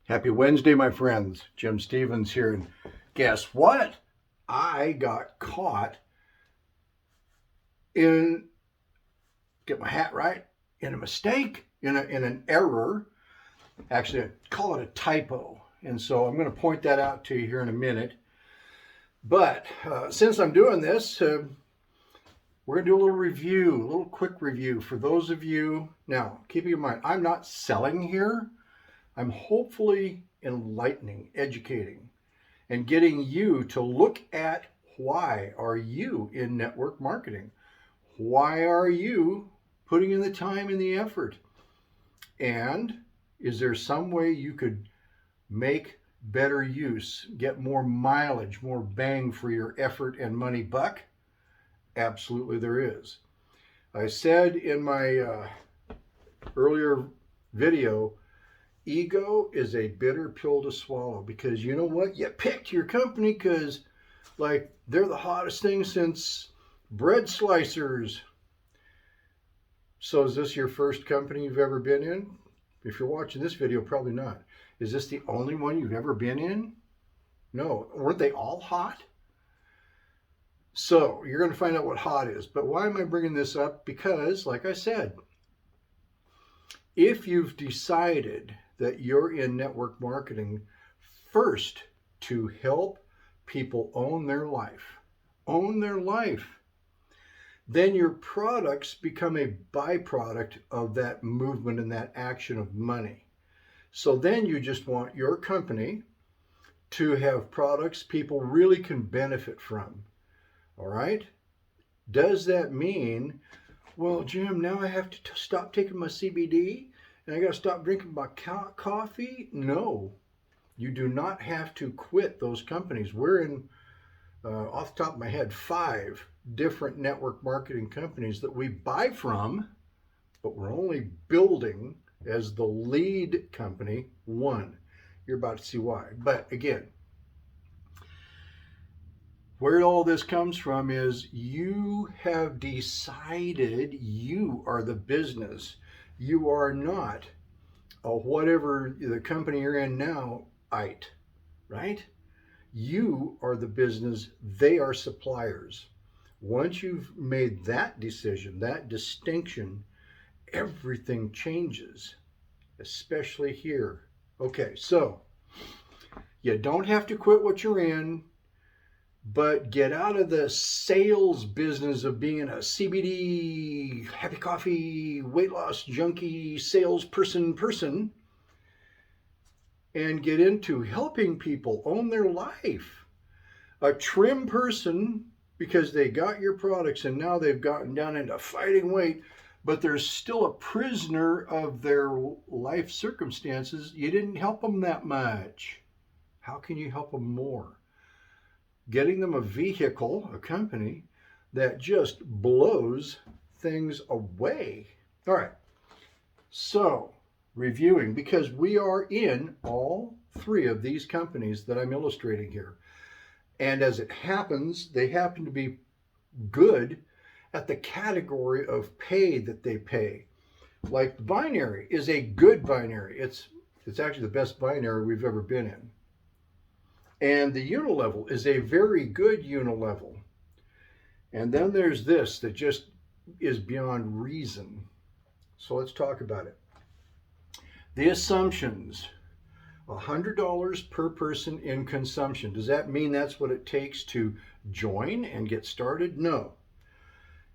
Happy Wednesday, my friends. Jim Stevens here. And guess what? I got caught in, get my hat right, in a mistake, in an error. Actually, I call it a typo. And so I'm going to point that out to you here in a minute. But since I'm doing this, we're going to do a little review, a little quick review for those of you. Now, keep in mind, I'm not selling here. I'm hopefully enlightening, educating, and getting you to look at why are you in network marketing? Why are you putting in the time and the effort? And is there some way you could make better use, get more mileage, more bang for your effort and money buck? Absolutely there is. I said in my earlier video, ego is a bitter pill to swallow, because you know what? You picked your company because like they're the hottest thing since bread slicers. So is this your first company you've ever been in? If you're watching this video, probably not. Is this the only one you've ever been in? No. Weren't they all hot? So you're going to find out what hot is. But why am I bringing this up? Because, like I said, if you've decided that you're in network marketing first to help people own their life, then your products become a byproduct of that movement and that action of money. So then you just want your company to have products people really can benefit from. All right? Does that mean, well, Jim, now I have to stop taking my CBD and I got to stop drinking my coffee? No, you do not have to quit those companies. We're in, off the top of my head, 5 different network marketing companies that we buy from, but we're only building as the lead company one. You're about to see why. But again, where all this comes from is you have decided you are the business. You are not a whatever the company you're in now, right? You are the business. They are suppliers. Once you've made that decision, that distinction, everything changes, especially here. Okay, so you don't have to quit what you're in, but get out of the sales business of being a CBD, happy coffee, weight loss junkie, salesperson, and get into helping people own their life. A trim person, because they got your products and now they've gotten down into fighting weight, but they're still a prisoner of their life circumstances. You didn't help them that much. How can you help them more? Getting them a vehicle, a company that just blows things away. All right. So, reviewing, because we are in all 3 of these companies that I'm illustrating here. And as it happens, they happen to be good at the category of pay that they pay. Like the binary is a good binary. It's actually the best binary we've ever been in. And the unilevel is a very good unilevel. And then there's this that just is beyond reason. So let's talk about it. The assumptions, $100 per person in consumption. Does that mean that's what it takes to join and get started? No.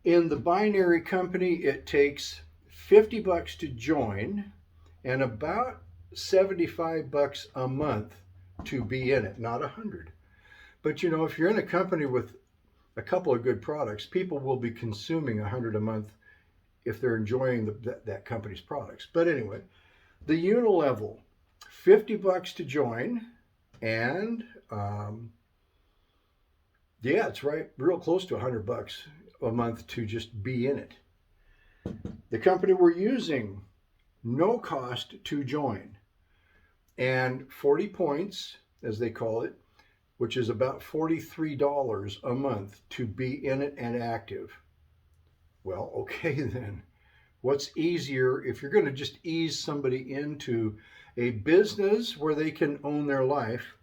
In the binary company, it takes $50 to join and about $75 a month to be in it, not 100. But you know, if you're in a company with a couple of good products, people will be consuming 100 a month if they're enjoying that company's products. But anyway, the unilevel, $50 to join, and yeah, it's right, real close to $100 a month to just be in it. The company we're using, no cost to join, and 40 points, as they call it, which is about $43 a month to be in it and active. Well, okay then. What's easier if you're going to just ease somebody into a business where they can own their life?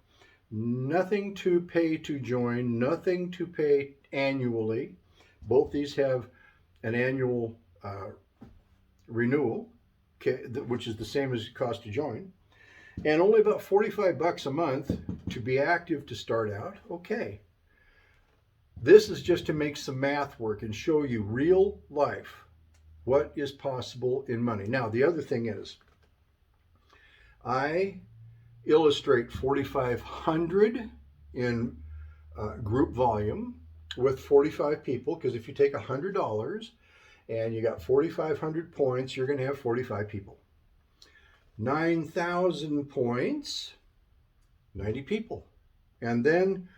Nothing to pay to join, nothing to pay annually. Both these have an annual renewal, okay, which is the same as the cost to join, and only about 45 bucks a month to be active to start out. Okay. This is just to make some math work and show you real life what is possible in money. Now, the other thing is, I illustrate 4,500 in group volume with 45 people, because if you take $100 and you got 4,500 points, you're going to have 45 people. 9,000 points, 90 people. And then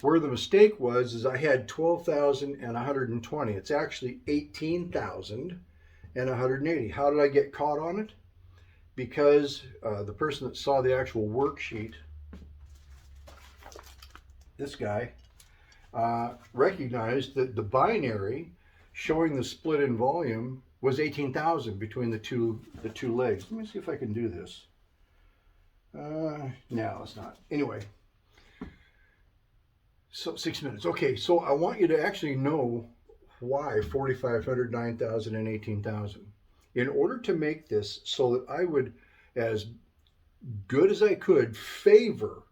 where the mistake was is I had 12,120. It's actually 18,180. How did I get caught on it? Because the person that saw the actual worksheet, this guy, recognized that the binary showing the split in volume was 18,000 between the two legs. Let me see if I can do this. No, it's not. Anyway, so 6 minutes. Okay, so I want you to actually know why 4,500, 9,000, and 18,000. In order to make this so that I would, as good as I could, favor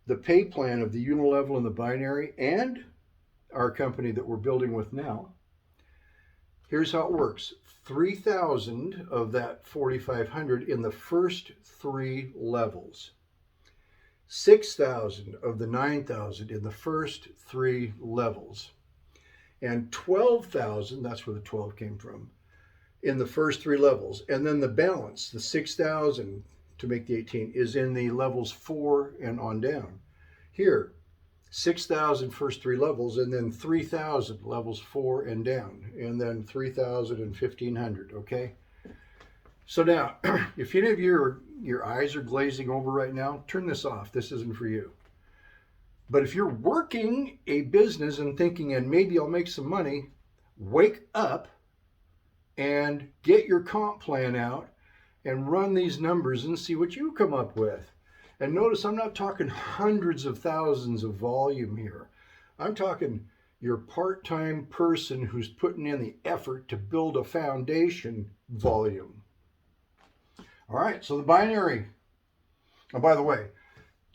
the pay plan of the unilevel and the binary and our company that we're building with now, here's how it works. 3,000 of that 4,500 in the first 3 levels. 6,000 of the 9,000 in the first 3 levels. And 12,000, that's where the 12 came from, in the first 3 levels. And then the balance, the 6,000 to make the 18, is in the levels 4 and on down. Here, 6,000 first 3 levels, and then 3,000 levels 4 and down, and then 3,000 and 1,500, okay? So now, if any of your eyes are glazing over right now, turn this off. This isn't for you. But if you're working a business and thinking, and maybe I'll make some money, wake up and get your comp plan out and run these numbers and see what you come up with. And notice I'm not talking hundreds of thousands of volume here. I'm talking your part-time person who's putting in the effort to build a foundation volume. All right, so the binary. Oh, by the way,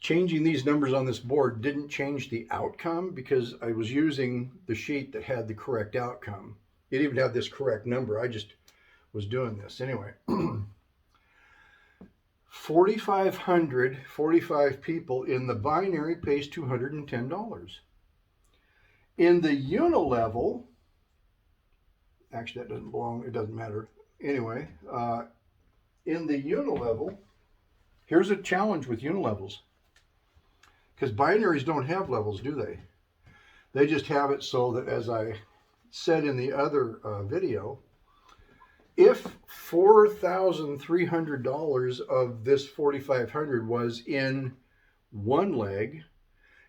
changing these numbers on this board didn't change the outcome because I was using the sheet that had the correct outcome. It even had this correct number. I just was doing this. Anyway, 4,500, 45 people in the binary pays $210. In the unilevel, actually that doesn't belong, it doesn't matter. Anyway, in the unilevel, here's a challenge with unilevels. Because binaries don't have levels, do they? They just have it so that, as I said in the other video, if $4,300 of this 4,500 was in one leg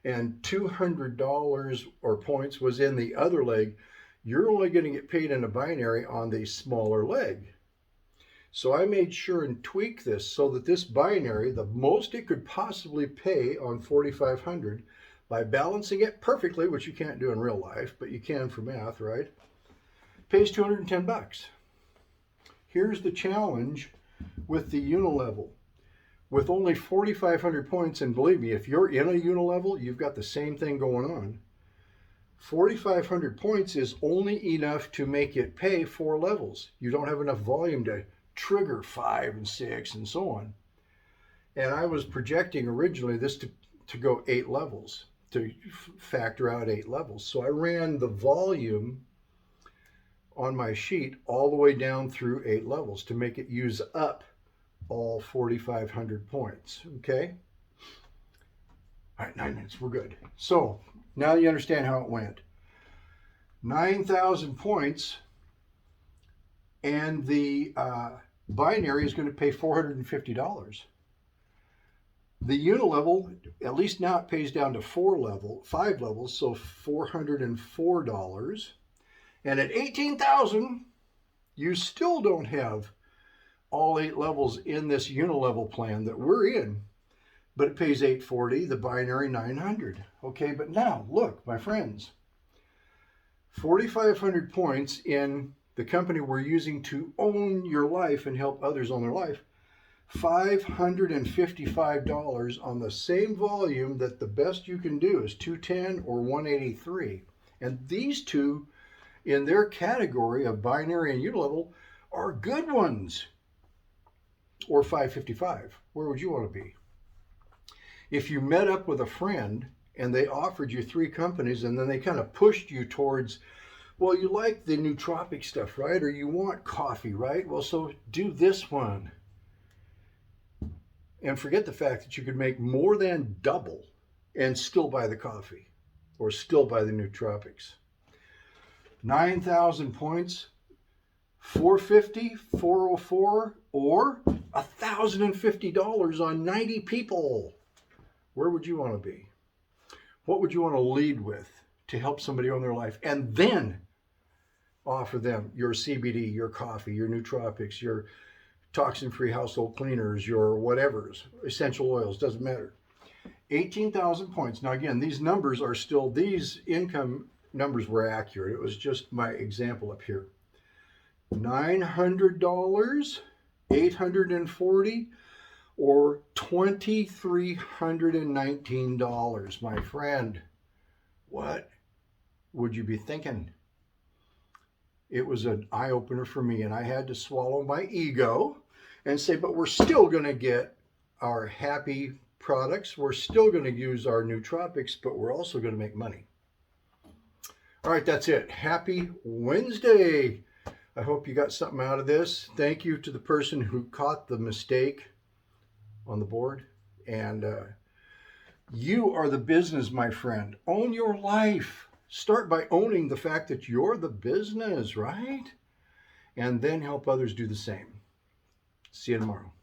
and $200 or points was in the other leg, you're only going to get paid in a binary on the smaller leg. So I made sure and tweak this so that this binary, the most it could possibly pay on 4,500, by balancing it perfectly, which you can't do in real life, but you can for math, right? Pays 210 bucks. Here's the challenge with the unilevel. With only 4,500 points, and believe me, if you're in a unilevel, you've got the same thing going on. 4,500 points is only enough to make it pay 4 levels. You don't have enough volume to trigger 5 and 6 and so on. And I was projecting originally this to go 8 levels, to factor out 8 levels. So I ran the volume on my sheet all the way down through 8 levels to make it use up all 4,500 points, okay? All right, 9 minutes, we're good. So now you understand how it went. 9,000 points, and the binary is going to pay $450. The unilevel, at least now it pays down to 5 levels, so $404. And at 18,000, you still don't have all 8 levels in this unilevel plan that we're in, but it pays $840, the binary $900. Okay, but now look, my friends, 4,500 points in the company we're using to own your life and help others own their life. $555 on the same volume that the best you can do is 210 or 183. And these two in their category of binary and unilevel are good ones. Or 555. Where would you want to be? If you met up with a friend and they offered you 3 companies and then they kind of pushed you towards, well, you like the nootropic stuff, right? Or you want coffee, right? Well, so do this one. And forget the fact that you could make more than double and still buy the coffee or still buy the nootropics. 9,000 points, 450, 404, or $1,050 on 90 people. Where would you want to be? What would you want to lead with to help somebody own their life? And then offer them your CBD, your coffee, your nootropics, your toxin-free household cleaners, your whatevers, essential oils, doesn't matter. 18,000 points. Now again, these numbers are still, these income numbers were accurate. It was just my example up here. $900, $840, or $2,319, my friend. What would you be thinking? It was an eye-opener for me, and I had to swallow my ego and say, but we're still going to get our happy products. We're still going to use our nootropics, but we're also going to make money. All right, that's it. Happy Wednesday. I hope you got something out of this. Thank you to the person who caught the mistake on the board. And you are the business, my friend. Own your life. Start by owning the fact that you're the business, right? And then help others do the same. See you tomorrow.